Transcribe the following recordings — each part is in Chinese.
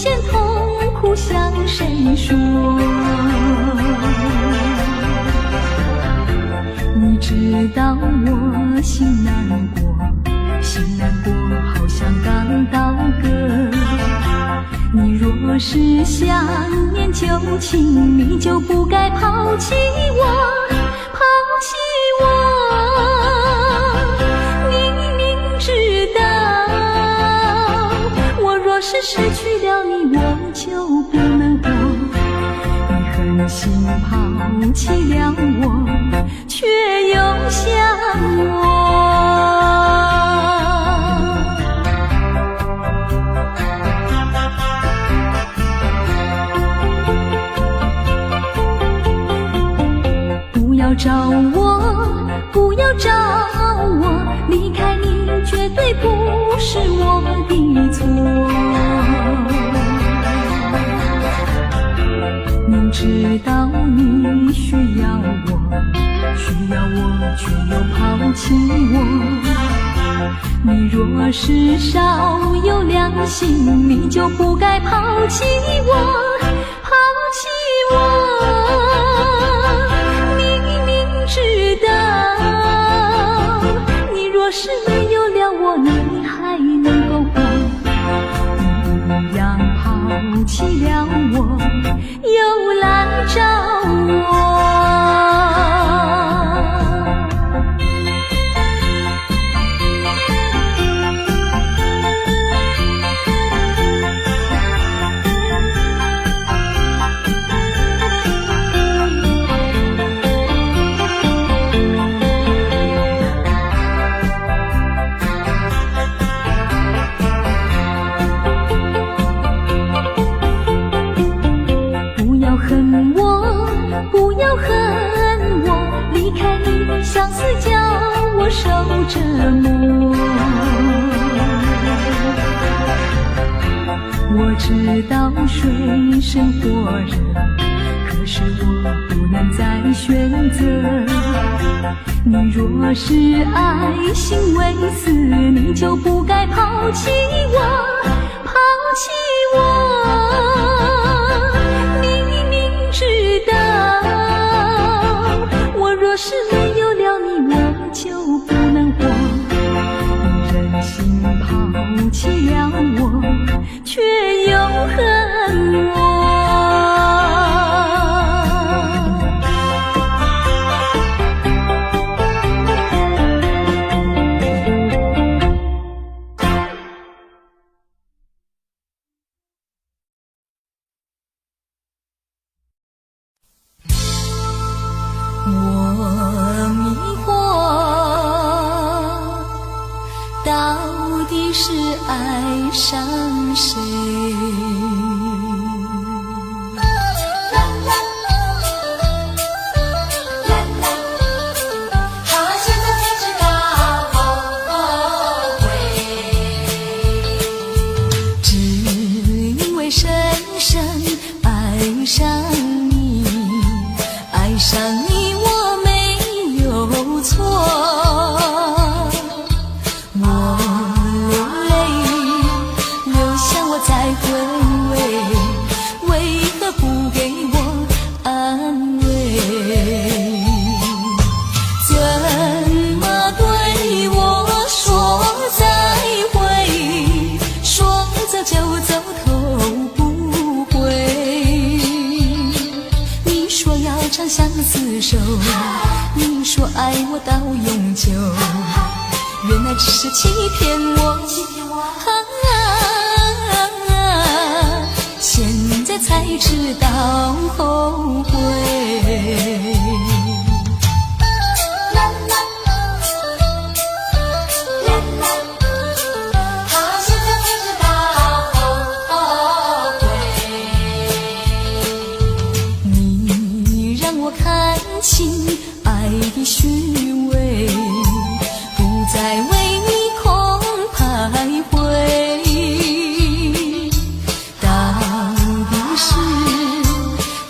间痛苦向谁说？你知道我心难过，心难过好像刚到歌。你若是想念旧情，你就不该抛弃我，抛弃我。你明知道我若是失去了你，我就不能活。你狠心抛弃了我，却又想我。不要找我，不要找我，离开你绝对不是我的错。明知道你需要我，却又抛弃我。你若是少有良心，你就不该抛弃我，抛弃我。知道你若是没有了我，你还能够活。你一样抛弃了我，又来找我。相思叫我受折磨，我知道水深火热，可是我不能再选择。你若是爱心未死，你就不该抛弃我，抛弃我。你明知道我若是没有了你，我就不能活。你忍心抛弃了我，却又恨我。我迷惑，到底是爱上谁？只因为深深爱上你，爱上你我没有错。我流泪，流向我再回味，为何不给我安慰？怎么对我说再会，说走就走头不回。你说要长相厮守，你说爱我到永久，原来只是欺骗我。现在才知道后悔。情爱的虚伪，不再为你空徘徊。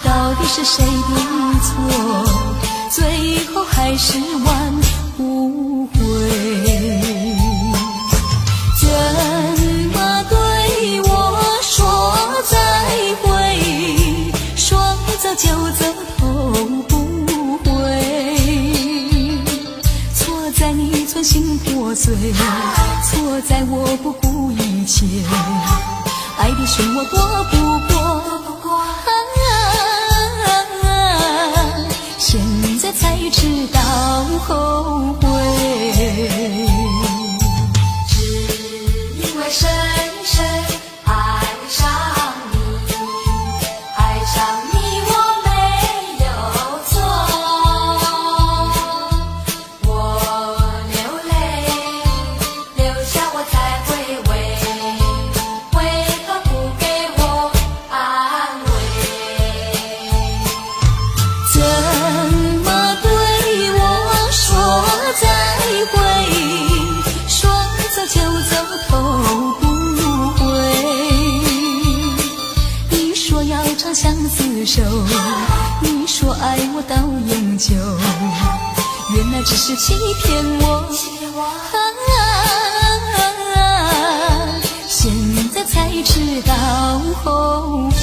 到底是谁的错？最后还是挽不回。怎么对我说再错在我不顾一切，爱的漩涡躲不过，现在才知道后悔。只因为深深爱上你，爱上你我没有错，我流泪，流下我才回味，为何不给我安慰？怎么对我说再会？说走就走，头不回。你说要长相厮守，你说爱我到永久，原来只是欺骗我。现在才知道后悔。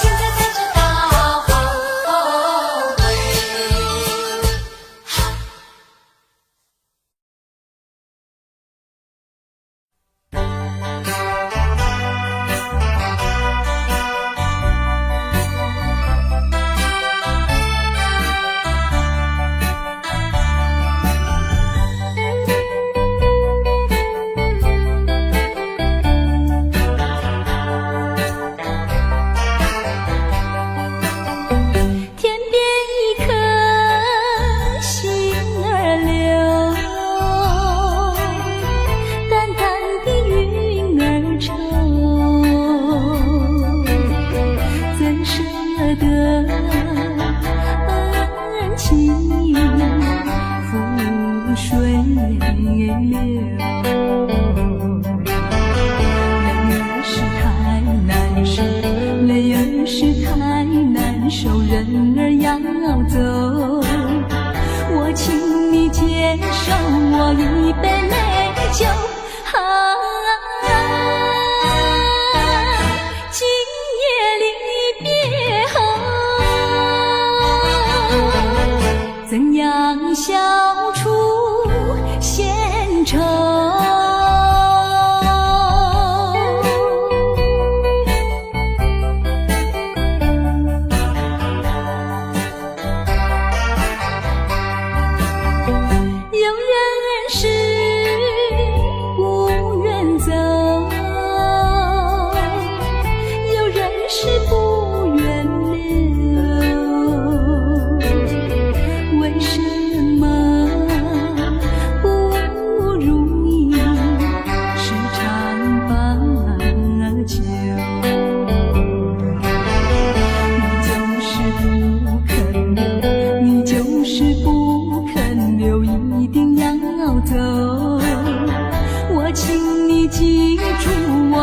现在才知道后悔。天边一颗星儿流，淡淡的云儿愁，怎舍得恩情覆水流？泪儿是太难受，人儿要走，我请你接受我一杯美酒。今夜离别后，怎样消除闲愁？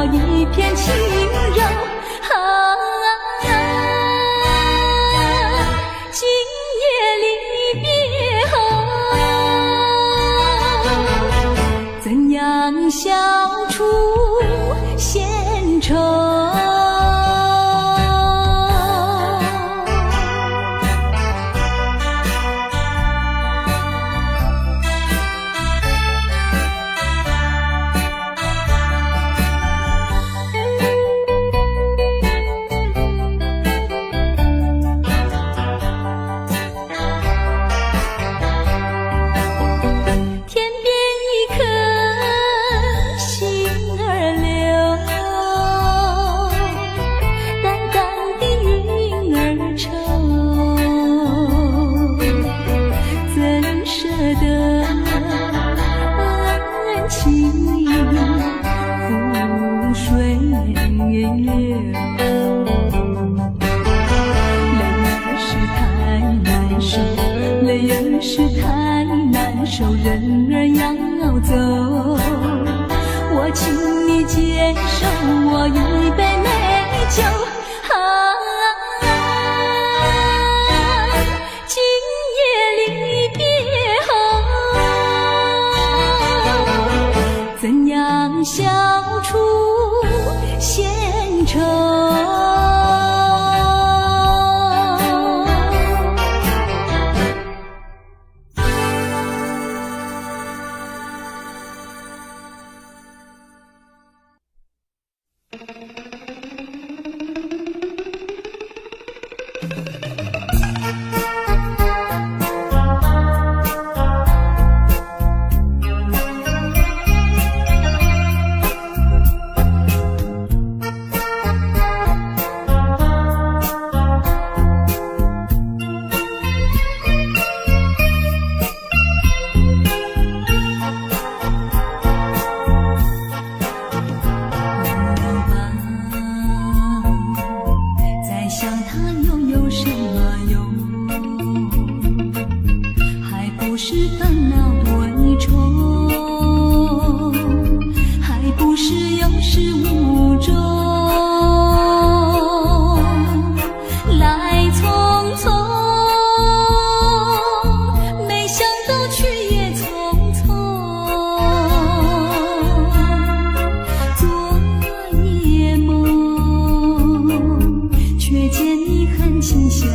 一片轻柔，今夜离别后，怎样消除闲愁？泪儿是太难受，人儿要走，我请你接受我一杯美酒。今夜离别后，怎样消除闲愁？烦恼多愁，还不是有始无终。来匆匆，没想到去也匆匆。昨夜梦，却见你含情笑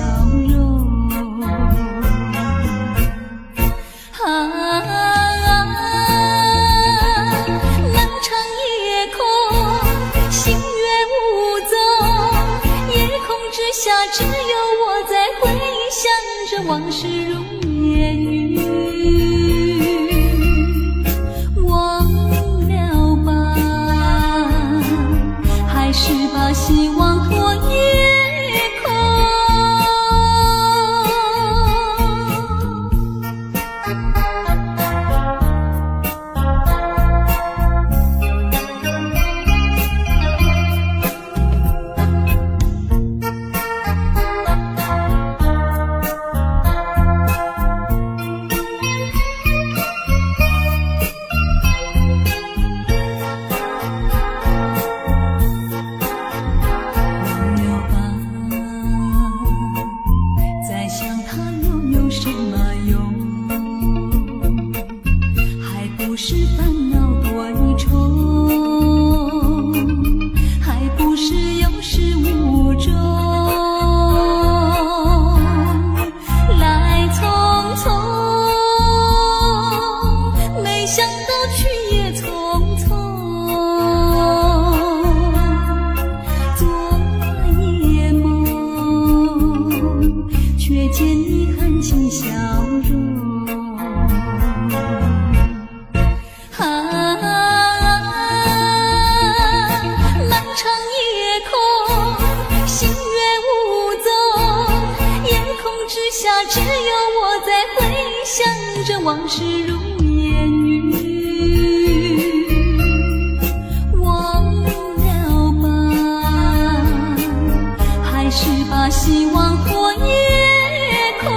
容。漫长夜空，星月无踪，夜空之下只有我在回想着往事如烟云。忘了吧，还是把希望托夜空。不是烦恼多愁，还不是有始无终。来匆匆，没想到去也匆匆。昨夜梦，却见你含情笑容。漫长夜空，星月无踪，夜空之下只有我在回想着往事如烟云。忘了吧，还是把希望托夜空。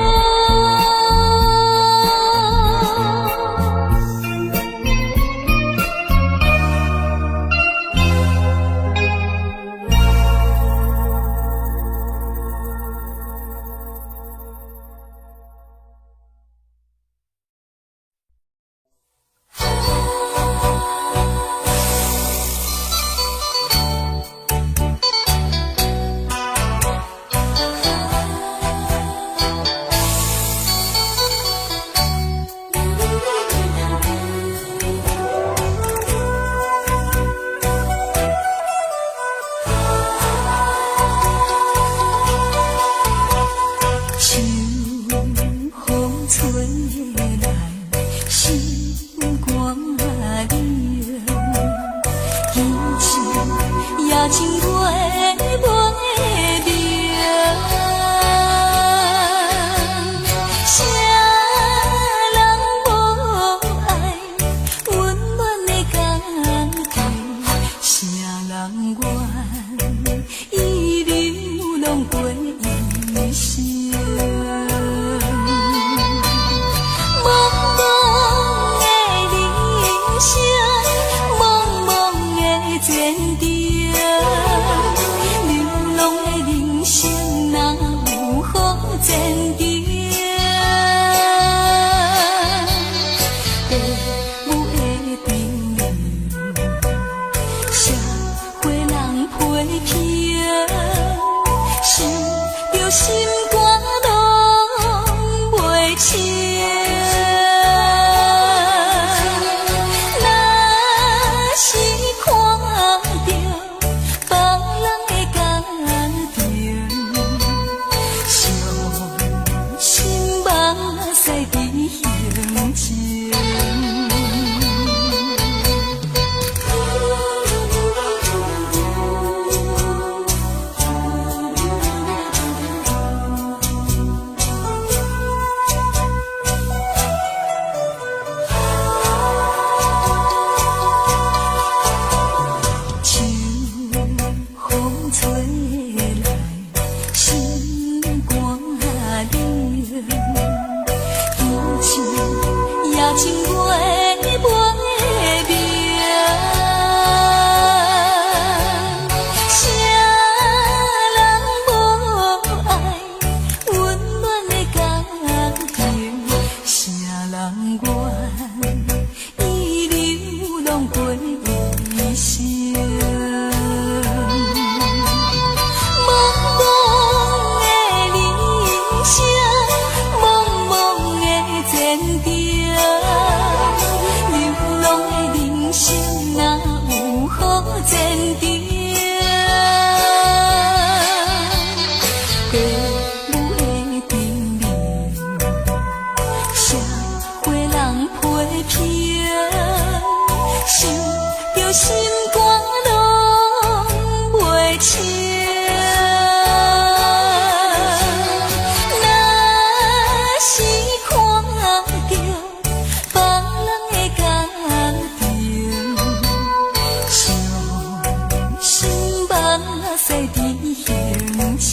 情袂变。啥人无爱温暖的家庭？啥人愿遗留拢过一生？茫茫的人生，茫茫的前程，流浪的人生哪有好前程？父母的叮咛，社会人批评，想着心肝拢袂清。若是看着别人的家庭，伤心目屎滴形情。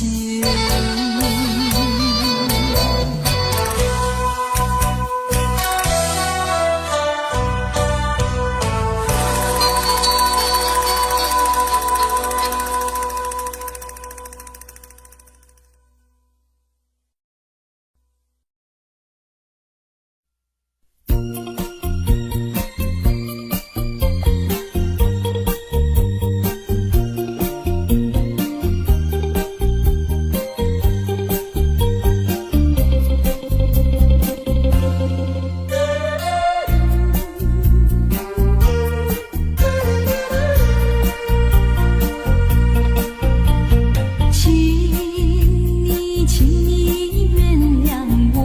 请你原谅我，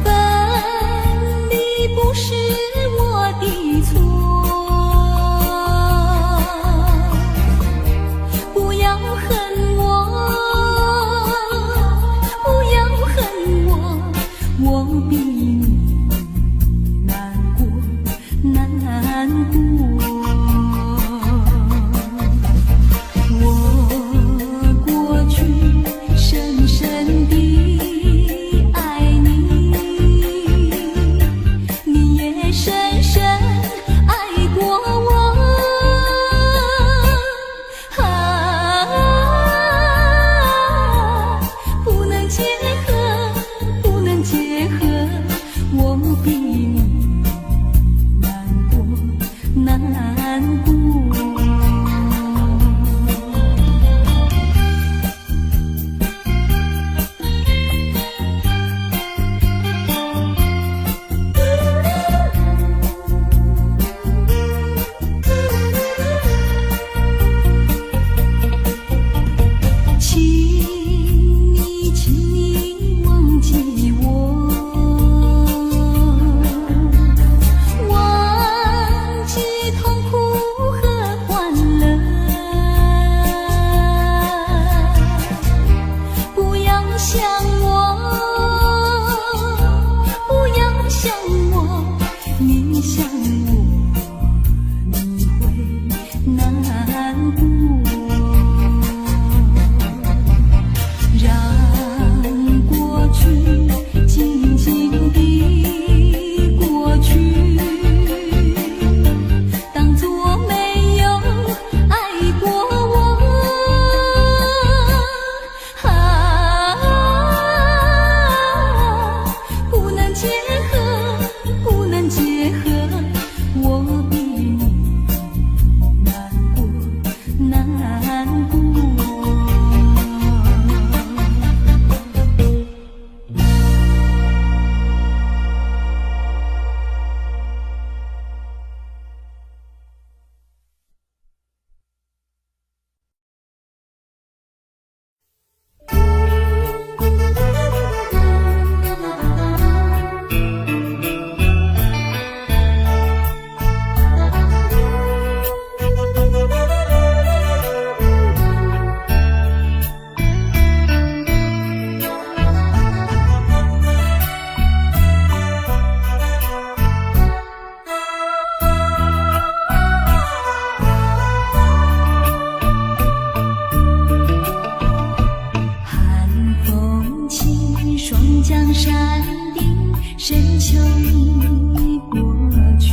本理不是我的错，不要恨我，不要恨我，我比你难过，难过。深深地爱你，你也深深爱过我。不能结合，不能结合。山顶，深秋已过去。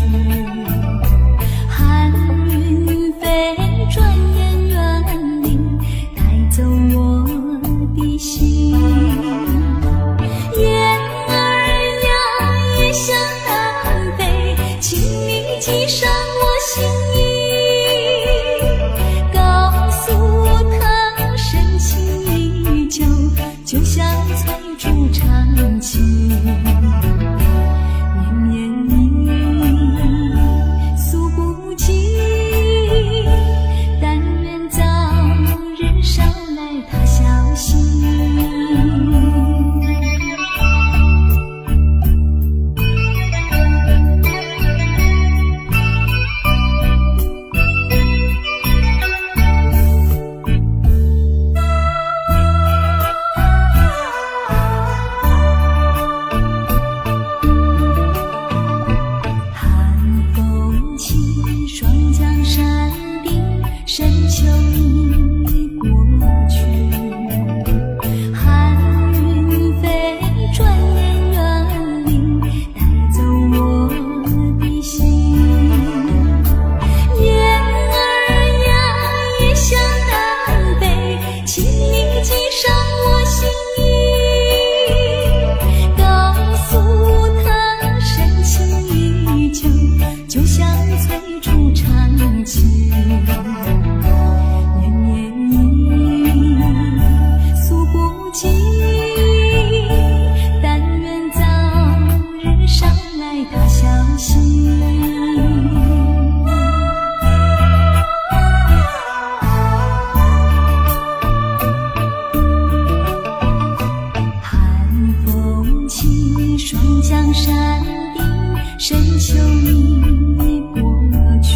寒云飞，转眼远离，带走我的心。雁儿呀，也向南飞，请你记上我心意，告诉他深情依旧，就像翠竹长青。绵绵意，诉不尽，但愿早日捎来他消息。深秋已过去，寒云飞，转眼远离，带走我的心。雁儿呀，也向南飞，请你记上我心意，告诉他深情依旧，就像翠竹长青。他消息，寒风起，霜降山顶，深秋已过去。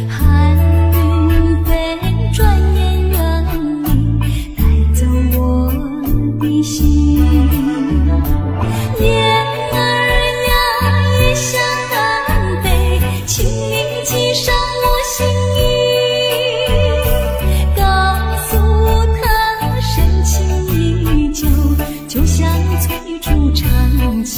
寒云飞，转眼远离，带走我的心。请你记上我心意，告诉他深情依旧，就像翠竹长青。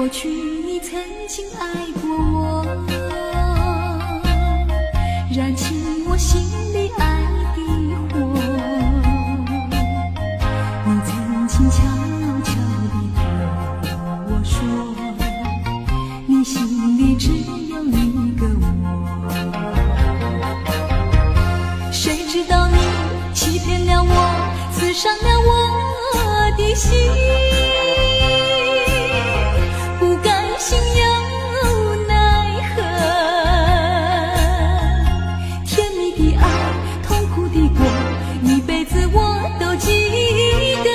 过去你曾经爱过我，燃起我心里爱的火。你曾经悄悄地对我说，你心里只有一个我。谁知道你欺骗了我，刺伤了我的心，不甘心又奈何，甜蜜的爱，痛苦的过，一辈子我都记得。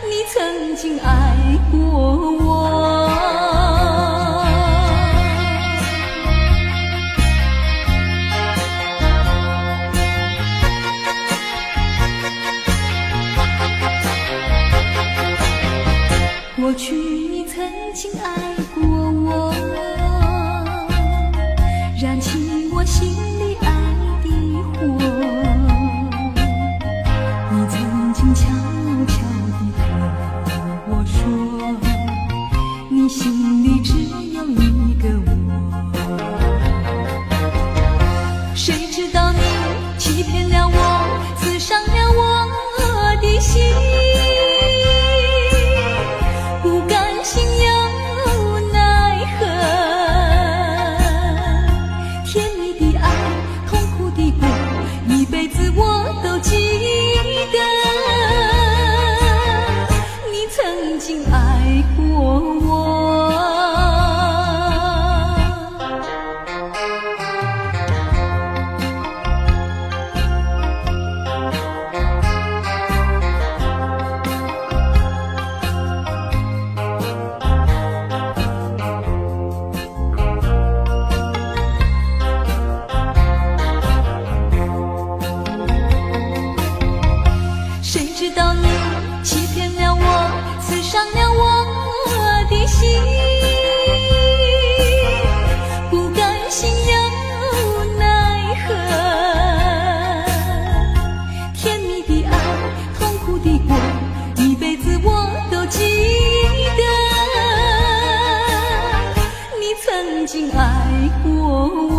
你曾经爱过我，过去你曾经爱过我，燃起我心里爱的火。你曾经悄悄地对我说，你心里只有一个我。谁知道你欺骗了我，刺伤了我的心，不甘心又奈何，甜蜜的爱，痛苦的过，一辈子我都记得。你曾经爱过我。谁知道你欺骗了我，刺伤了我的心，不甘心又奈何，甜蜜的爱，痛苦的过，一辈子我都记得。你曾经爱过我。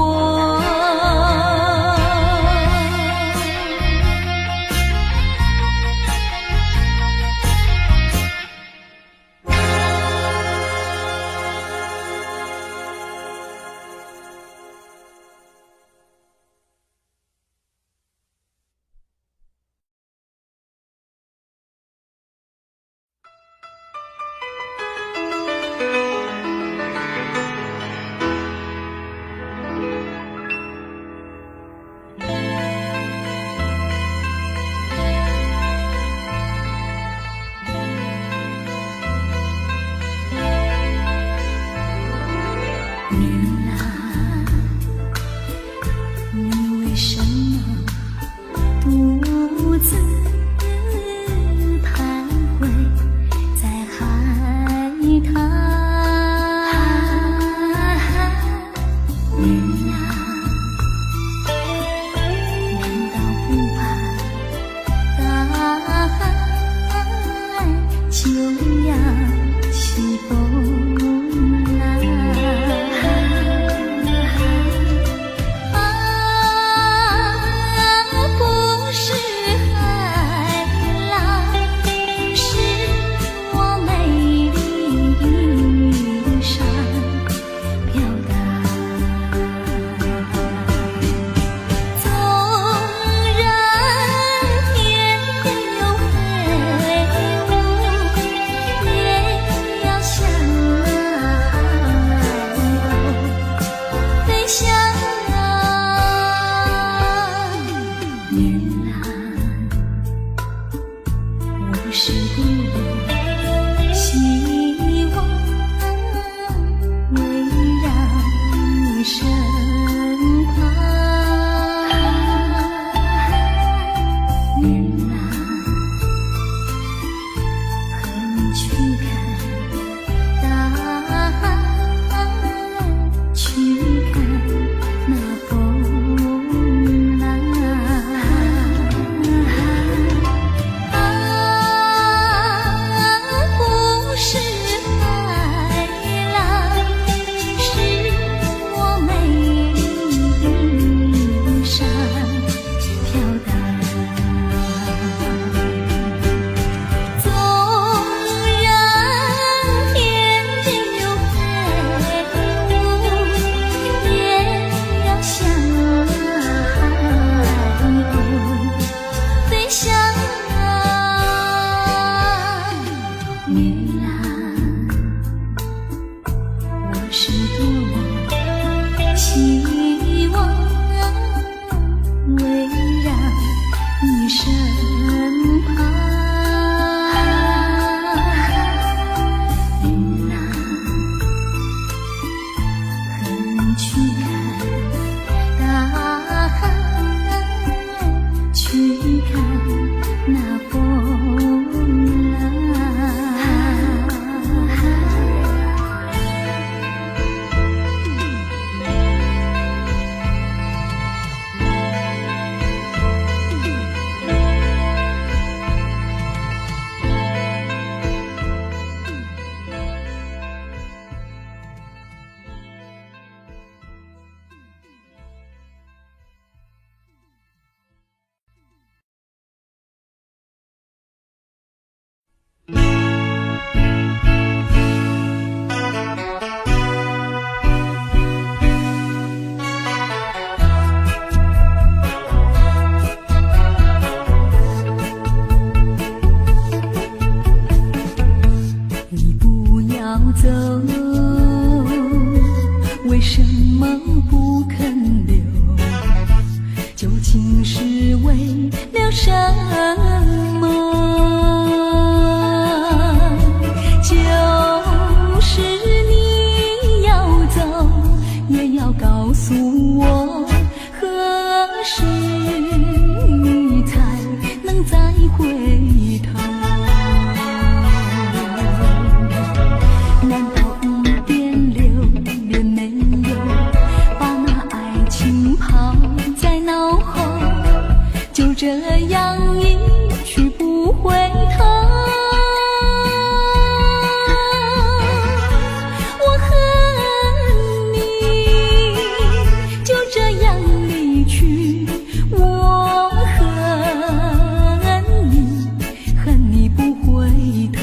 身旁。云啊，横去看大海，去看那风浪。你不要走，为什么不肯留？究竟是为了什么？就是你要走，也要告诉我，何时你才能再回头？难道一点留恋没有，把那爱情抛在脑后，就这样一去不回头？我恨你就这样离去，我恨你，恨你不回头。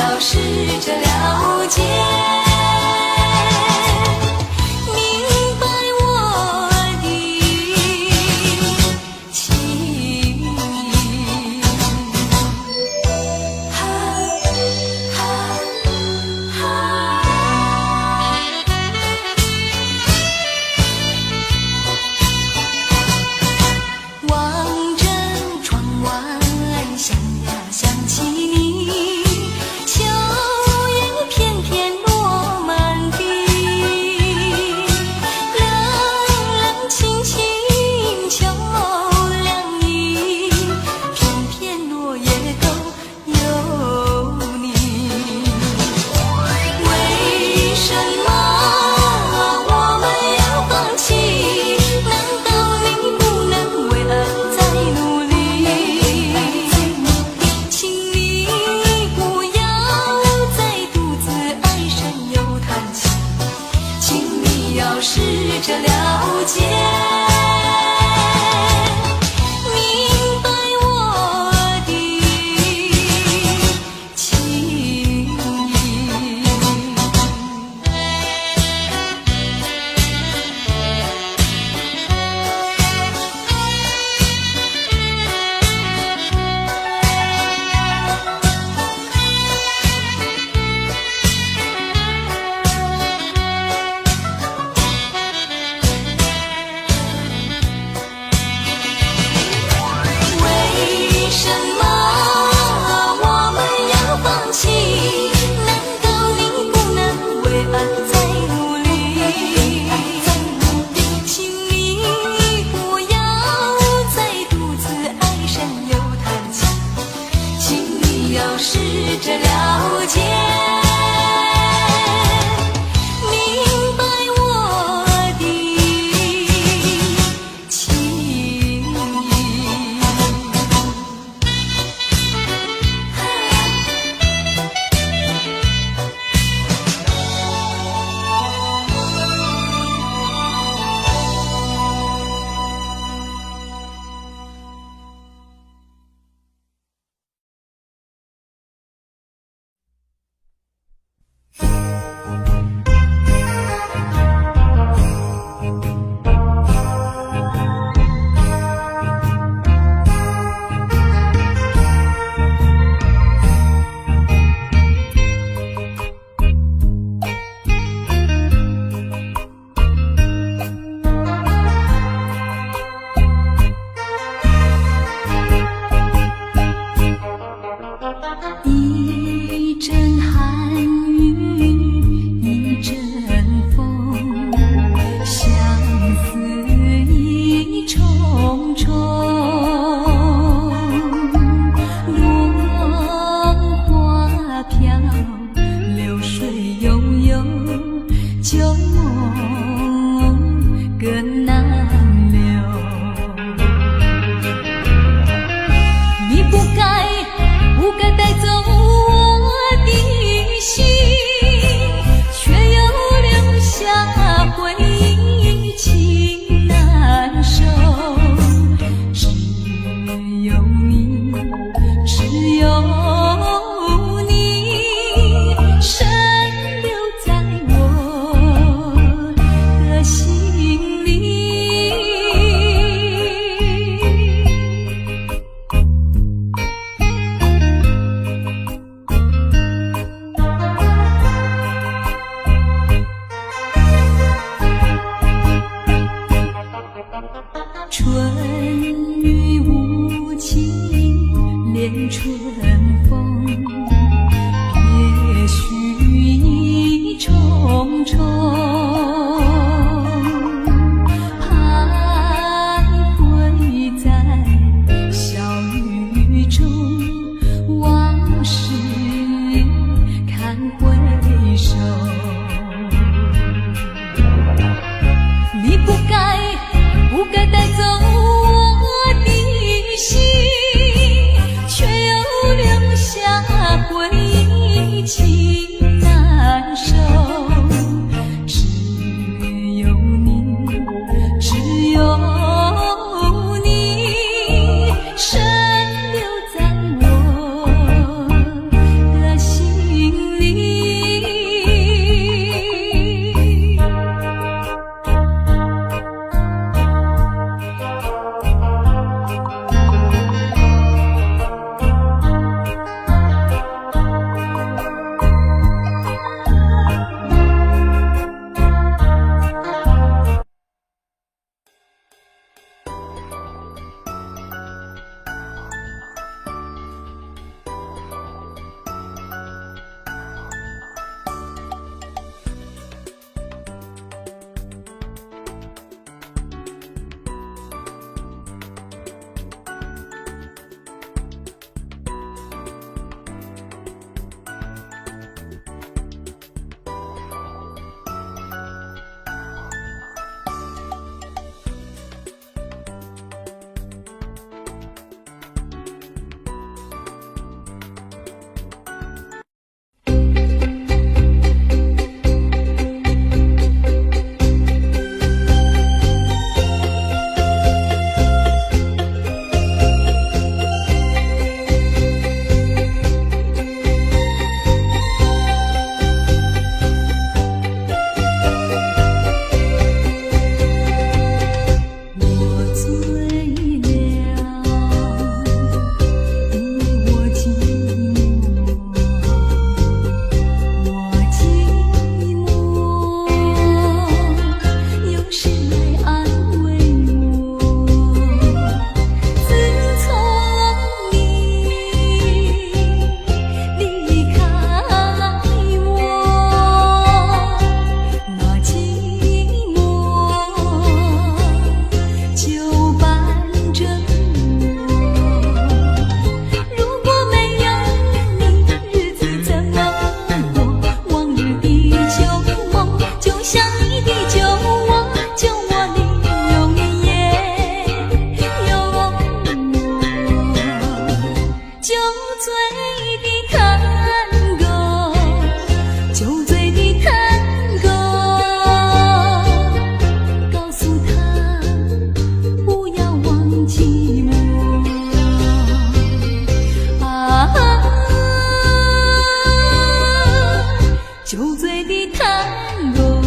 要试着了解，明白我的情意。哈哈哈。望着窗外，想呀想起你，秋叶片片落满地，冷冷清清秋凉意，片片落叶都有你。为什么我们要放弃？难道你不能为爱再努力？请你不要再独自唉声又叹气，请你要试着了解，明白我的情意。酒醉的探戈。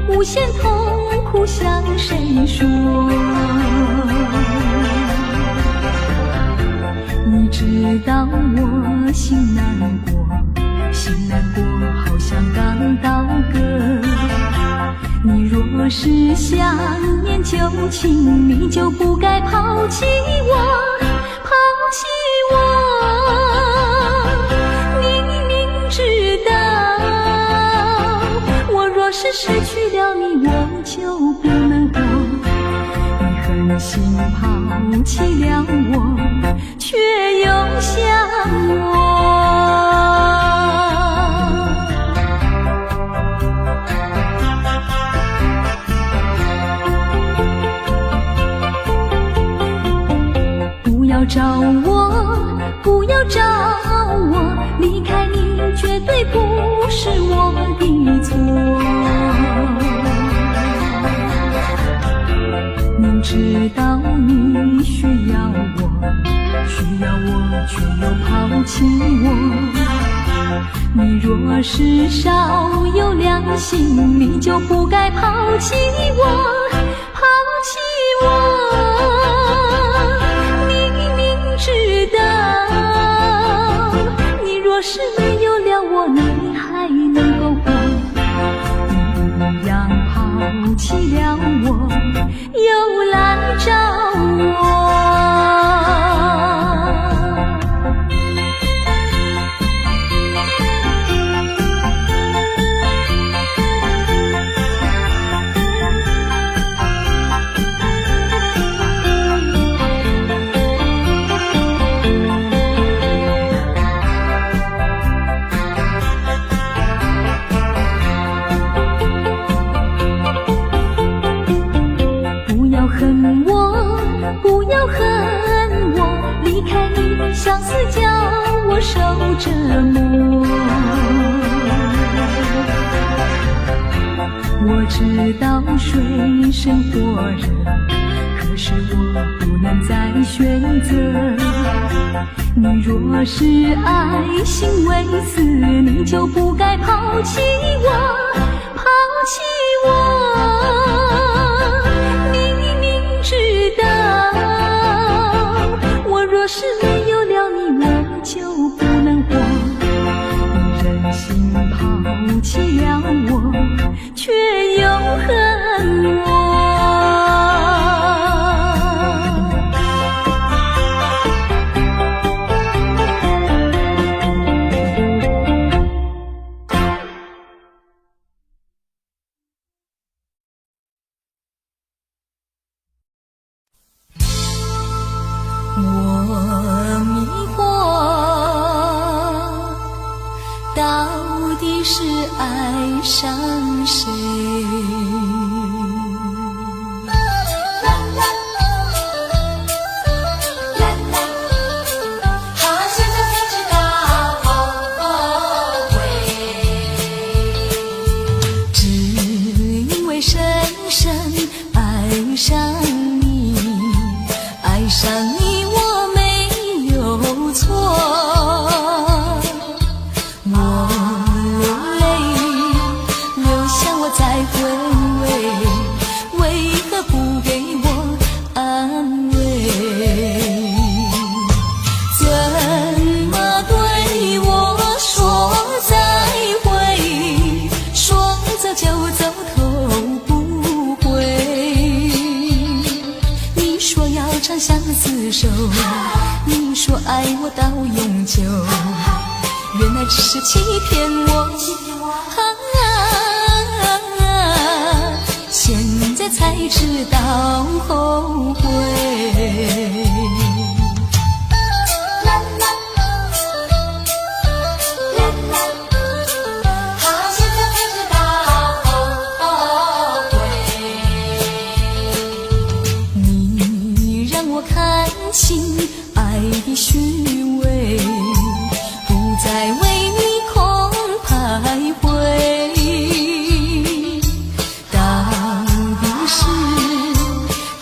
无限痛苦向谁说？你知道我心难过，心难过好像刚到歌。你若是想念旧情，你就不该抛弃我，抛弃我。你明知道我若是失去了你，我就不能活。你狠心抛弃了我，却又想我。不要找我，不要找我，离开你绝对不是我的错。明知道你需要我，需要我却又抛弃我。你若是少有良心，你就不该抛弃我，抛弃我。知道你若是没有了我，你还能够活。你一样抛弃了我，又来找我。相思叫我受折磨，我知道水深火热，可是我不能再选择。你若是爱心为死，你就不该抛弃我，抛弃我。你明知道，我若是没有了你，我就不能活。你忍心抛弃了我，却又恨我。我迷惑，到底是爱上谁？好现在才知道后悔，只因为深深爱上你，爱上你。错，我流泪，流下我再回味，为何不给我安慰？怎么对我说再会，说走就走头不回？你说要长相厮守，你说爱我到永久，原来只是欺骗我。现在才知道后悔。好现在才知道后悔，你让我看清爱的虚伪，不再为你空徘徊。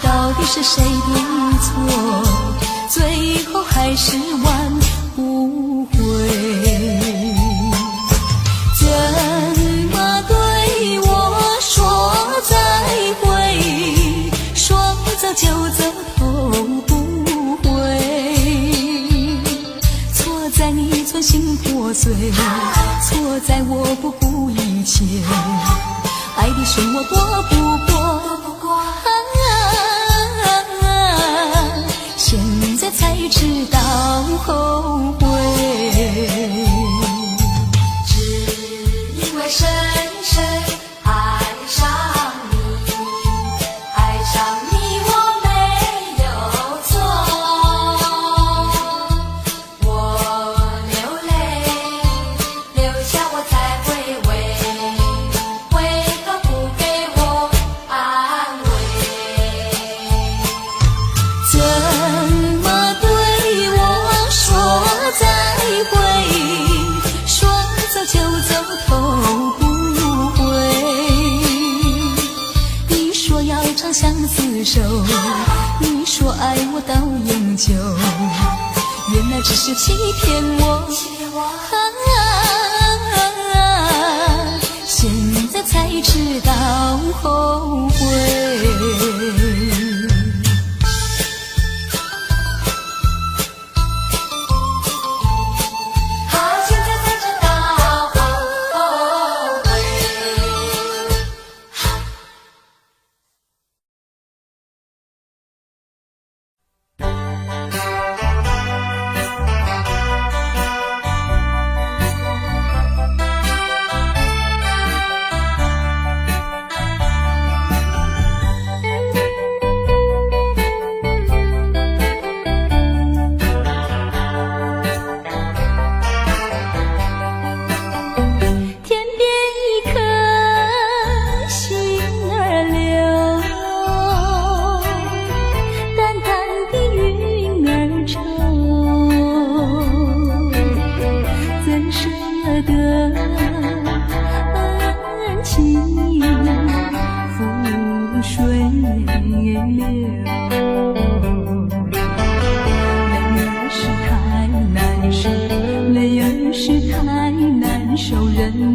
到底是谁的错？最后还是挽不回。怎么对我说再会？说走就走头不回。错在你存心破碎，错在我不顾一切。爱的漩涡躲不过，现在才知道后悔。只因为深深爱上你，爱上你我没有错，我流泪，流下我才回味，为何不给我安慰？怎么对我说再会？说走就走头不回。你说要长相厮守，你说爱我到永久，原来只是欺骗我。现在才知道后悔。好现在才知道后悔。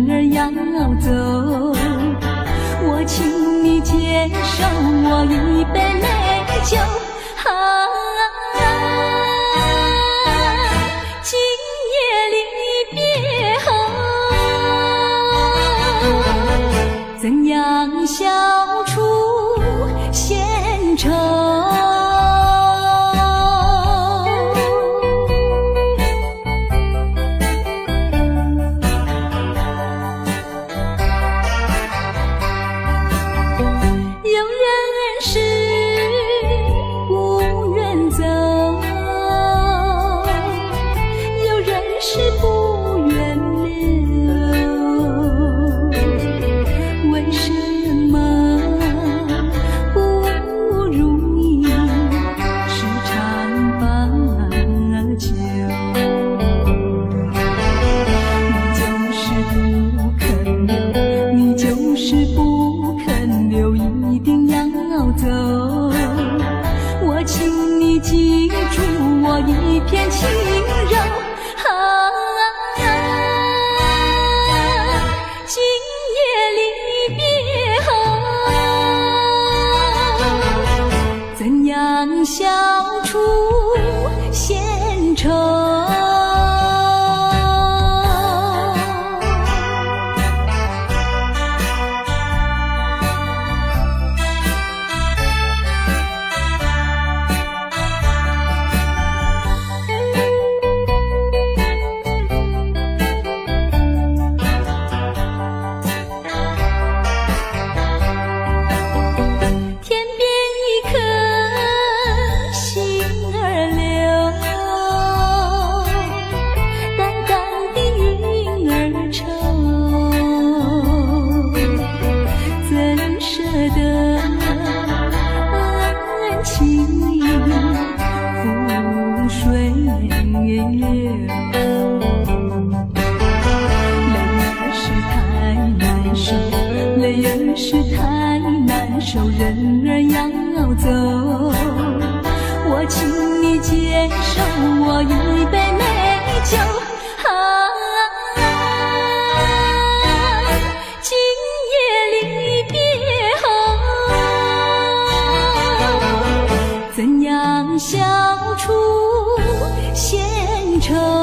人儿要走，我请你接受我一杯美酒。今夜离别后，怎样消除闲愁？记住我一片轻柔，今夜离别后，怎样消除闲愁？泪儿是太难受，人儿要走，我请你接受我一杯美酒。今夜离别后，怎样消除闲愁？